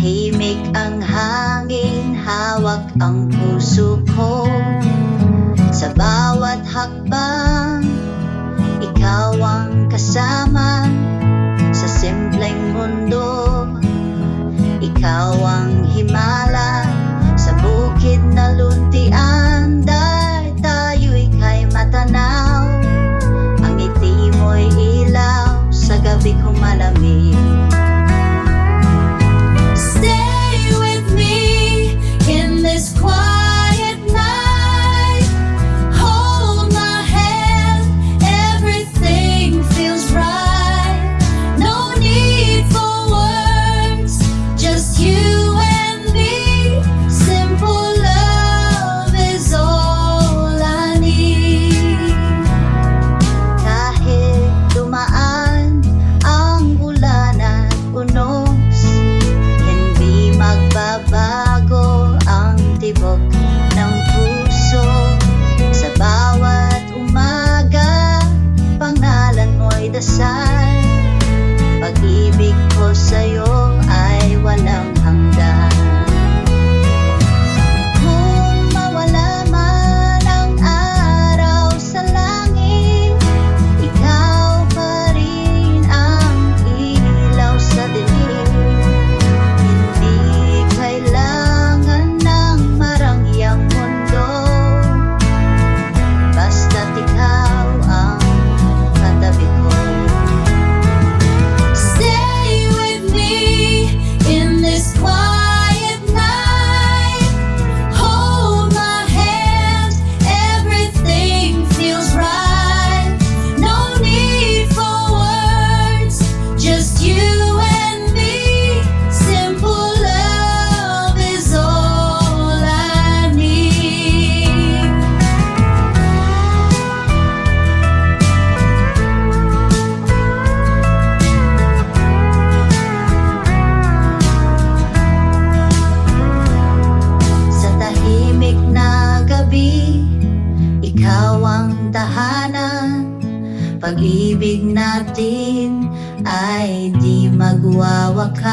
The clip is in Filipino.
Tahimik ang hangin, hawak ang puso ko. Sa bawat hakbang, ikaw ang kasama. Sa simpleng mundo, ikaw ang himala. Sa bukid na luntian, dahil tayo'y kay matanaw. Ang ngiti mo'y ilaw, sa gabi kong malamig. Stay with me in this quiet night. Hold my hand, everything feels right. No need for words, just you and me. Simple love is all I need. Kahit dumaan ang ulan at unos, hindi magbabago ang tibok ng puso. Sa bawat umaga, pangalan mo'y dasal. Pag-ibig ko sa'yo ay walang hanggan. Kung mawala man ang araw sa langit, ikaw pa rin ang ilaw sa dilim. Hindi kailangan ng marangyang mundo, basta't ikaw ang katabi ko. Stay with me in this quiet night. Hold my hand, everything feels right. No need for words, just you and me. Simple love is all I need. Sa tahimik na gabi, ikaw ang tahanan. Pag-ibig natin ay di magwawakas.